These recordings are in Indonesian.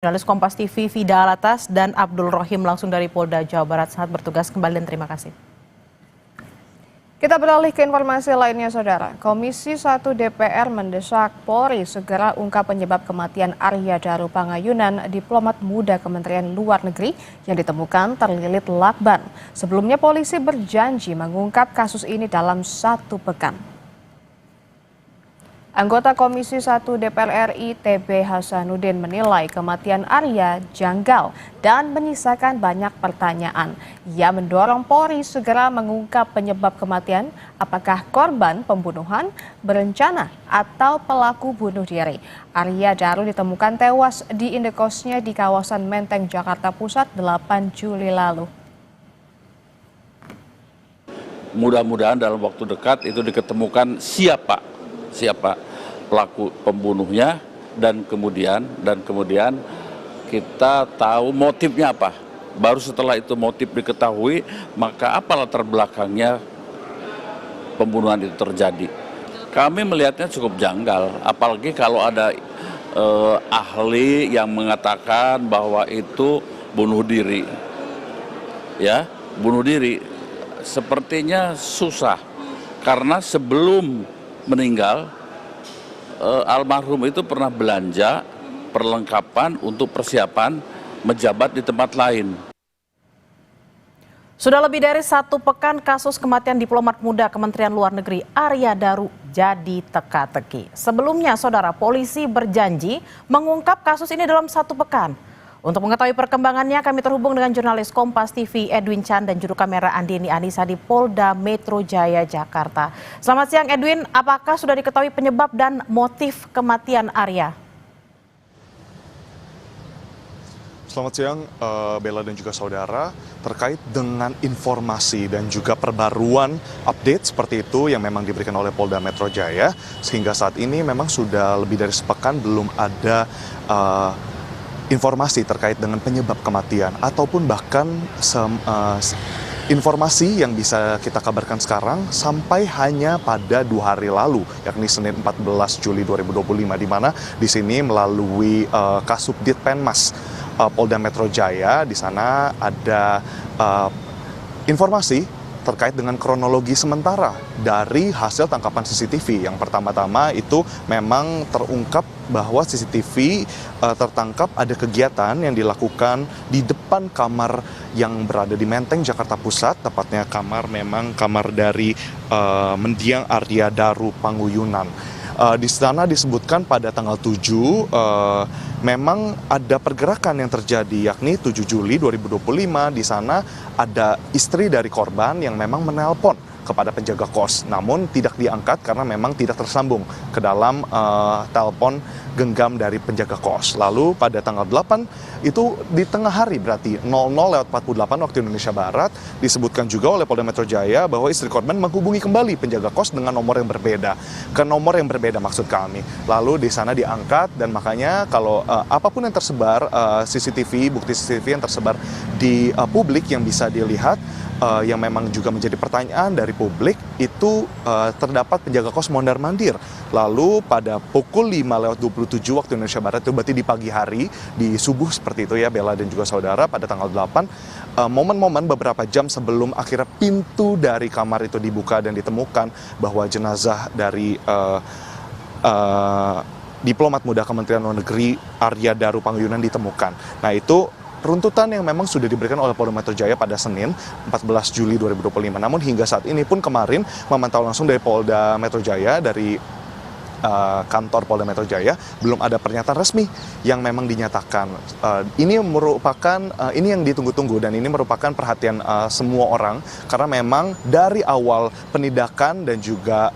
Jurnalis Kompas TV Vida Alatas dan Abdul Rohim langsung dari Polda Jawa Barat. Sangat bertugas kembali dan terima kasih. Kita beralih ke informasi lainnya, Saudara. Komisi 1 DPR mendesak Polri segera ungkap penyebab kematian Arya Daru Pangayunan, diplomat muda Kementerian Luar Negeri yang ditemukan terlilit lakban. Sebelumnya polisi berjanji mengungkap kasus ini dalam 1 pekan. Anggota Komisi 1 DPR RI TB Hasanuddin menilai kematian Arya janggal dan menyisakan banyak pertanyaan. Ia mendorong Polri segera mengungkap penyebab kematian, apakah korban pembunuhan berencana atau pelaku bunuh diri. Arya Daru ditemukan tewas di indekosnya di kawasan Menteng, Jakarta Pusat 8 Juli lalu. Mudah-mudahan dalam waktu dekat itu diketemukan siapa pelaku pembunuhnya dan kemudian kita tahu motifnya apa. Baru setelah itu motif diketahui, maka apa latar belakangnya pembunuhan itu terjadi. Kami melihatnya cukup janggal, apalagi kalau ada ahli yang mengatakan bahwa itu bunuh diri. Ya, bunuh diri sepertinya susah karena sebelum meninggal, almarhum itu pernah belanja perlengkapan untuk persiapan menjabat di tempat lain. Sudah lebih dari 1 pekan kasus kematian diplomat muda Kementerian Luar Negeri Arya Daru jadi teka-teki. Sebelumnya, Saudara, polisi berjanji mengungkap kasus ini dalam 1 pekan. Untuk mengetahui perkembangannya, kami terhubung dengan jurnalis Kompas TV Edwin Chan dan juru kamera Andini Anissa di Polda Metro Jaya, Jakarta. Selamat siang Edwin, apakah sudah diketahui penyebab dan motif kematian Arya? Selamat siang Bella dan juga saudara, terkait dengan informasi dan juga perbaruan update seperti itu yang memang diberikan oleh Polda Metro Jaya, sehingga saat ini memang sudah lebih dari sepekan belum ada informasi terkait dengan penyebab kematian ataupun bahkan informasi yang bisa kita kabarkan sekarang sampai hanya pada 2 hari lalu, yakni Senin 14 Juli 2025, di mana di sini melalui Kasubdit Penmas Polda Metro Jaya, di sana ada informasi terkait dengan kronologi sementara dari hasil tangkapan CCTV. Yang pertama-tama itu memang terungkap bahwa CCTV tertangkap ada kegiatan yang dilakukan di depan kamar yang berada di Menteng, Jakarta Pusat, tepatnya kamar dari mendiang Arya Daru Pangayunan. Di sana disebutkan pada tanggal 7 memang ada pergerakan yang terjadi, yakni 7 Juli 2025 di sana ada istri dari korban yang memang menelpon kepada penjaga kos, namun tidak diangkat karena memang tidak tersambung ke dalam telepon genggam dari penjaga kos. Lalu pada tanggal 8 itu di tengah hari, berarti 00:48 waktu Indonesia Barat, disebutkan juga oleh Polda Metro Jaya bahwa istri korban menghubungi kembali penjaga kos dengan nomor yang berbeda, ke nomor yang berbeda maksud kami. Lalu di sana diangkat, dan makanya kalau apapun yang tersebar, bukti CCTV yang tersebar di publik yang bisa dilihat, yang memang juga menjadi pertanyaan dari publik, itu terdapat penjaga kos mondar-mandir. Lalu pada pukul 5:27 waktu Indonesia Barat, itu berarti di pagi hari, di subuh seperti itu ya Bella dan juga saudara, pada tanggal 8, momen-momen beberapa jam sebelum akhirnya pintu dari kamar itu dibuka dan ditemukan bahwa jenazah dari diplomat muda Kementerian Luar Negeri Arya Daru Pangayunan ditemukan. Nah, itu runtutan yang memang sudah diberikan oleh Polda Metro Jaya pada Senin 14 Juli 2025. Namun hingga saat ini pun kemarin memantau langsung dari Polda Metro Jaya, dari kantor Polda Metro Jaya, belum ada pernyataan resmi yang memang dinyatakan. Ini yang ditunggu-tunggu, dan ini merupakan perhatian semua orang, karena memang dari awal penindakan dan juga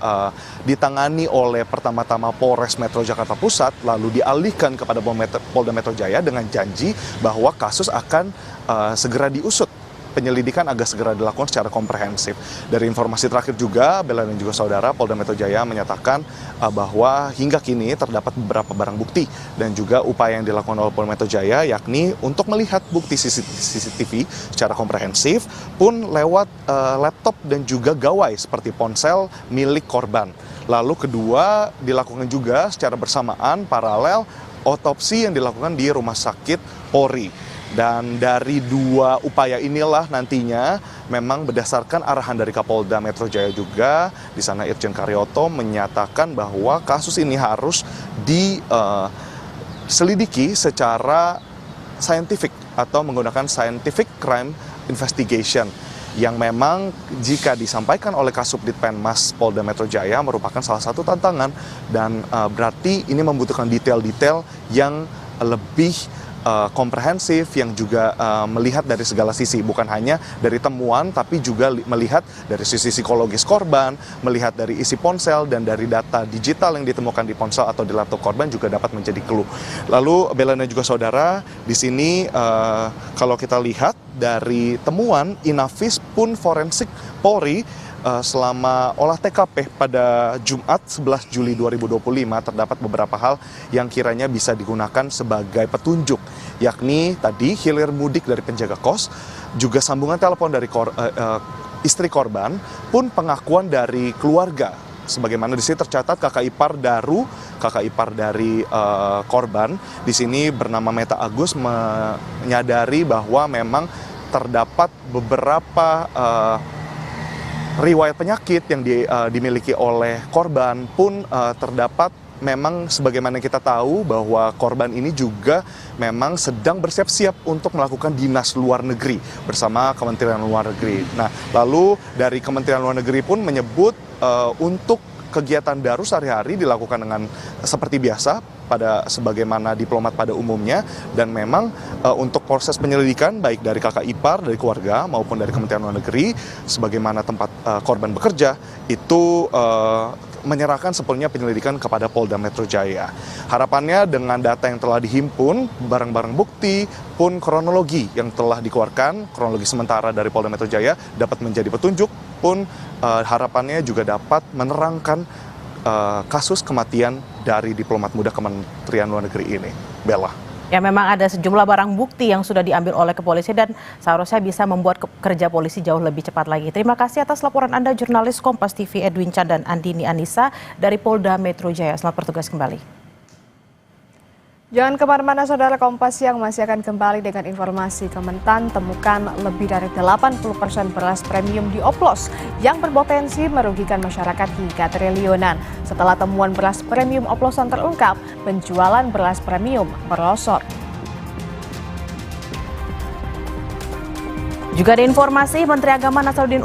ditangani oleh pertama-tama Polres Metro Jakarta Pusat, lalu dialihkan kepada Polda Metro Jaya dengan janji bahwa kasus akan segera diusut. Penyelidikan agak segera dilakukan secara komprehensif. Dari informasi terakhir juga, Bella dan juga saudara, Polda Metro Jaya menyatakan bahwa hingga kini terdapat beberapa barang bukti dan juga upaya yang dilakukan oleh Polda Metro Jaya, yakni untuk melihat bukti CCTV secara komprehensif pun lewat laptop dan juga gawai seperti ponsel milik korban. Lalu kedua, dilakukan juga secara bersamaan paralel otopsi yang dilakukan di Rumah Sakit Polri. Dan dari dua upaya inilah nantinya memang berdasarkan arahan dari Kapolda Metro Jaya juga, di sana Irjen Karyoto menyatakan bahwa kasus ini harus diselidiki secara saintifik atau menggunakan scientific crime investigation, yang memang jika disampaikan oleh Kasubdit Penmas Polda Metro Jaya merupakan salah satu tantangan, dan berarti ini membutuhkan detail-detail yang lebih komprehensif, yang juga melihat dari segala sisi, bukan hanya dari temuan tapi juga melihat dari sisi psikologis korban, melihat dari isi ponsel dan dari data digital yang ditemukan di ponsel atau di laptop korban juga dapat menjadi clue. Lalu Bella dan juga saudara, di sini kalau kita lihat dari temuan Inafis pun Forensik Polri selama olah TKP pada Jumat 11 Juli 2025 terdapat beberapa hal yang kiranya bisa digunakan sebagai petunjuk, yakni tadi hilir mudik dari penjaga kos, juga sambungan telepon dari istri korban, pun pengakuan dari keluarga. Sebagaimana di sini tercatat kakak ipar dari korban di sini bernama Meta Agus menyadari bahwa memang terdapat beberapa riwayat penyakit yang dimiliki oleh korban, pun terdapat memang sebagaimana kita tahu bahwa korban ini juga memang sedang bersiap-siap untuk melakukan dinas luar negeri bersama Kementerian Luar Negeri. Nah, lalu dari Kementerian Luar Negeri pun menyebut untuk kegiatan Daru sehari-hari dilakukan dengan seperti biasa pada sebagaimana diplomat pada umumnya, dan memang untuk proses penyelidikan baik dari kakak ipar, dari keluarga maupun dari Kementerian Luar Negeri sebagaimana tempat korban bekerja itu menyerahkan sepenuhnya penyelidikan kepada Polda Metro Jaya. Harapannya dengan data yang telah dihimpun, barang-barang bukti pun kronologi yang telah dikeluarkan, kronologi sementara dari Polda Metro Jaya dapat menjadi petunjuk, pun harapannya juga dapat menerangkan kasus kematian dari diplomat muda Kementerian Luar Negeri ini. Bella. Ya, memang ada sejumlah barang bukti yang sudah diambil oleh kepolisian dan seharusnya bisa membuat kerja polisi jauh lebih cepat lagi. Terima kasih atas laporan Anda, jurnalis Kompas TV Edwin Chan dan Andini Anissa dari Polda Metro Jaya. Selamat bertugas kembali. Jangan kemana-mana saudara, Kompas Siang masih akan kembali dengan informasi. Kementan temukan lebih dari 80% beras premium dioplos yang berpotensi merugikan masyarakat hingga triliunan. Setelah temuan beras premium oplosan terungkap, penjualan beras premium merosot. Juga ada informasi Menteri Agama Nasaruddin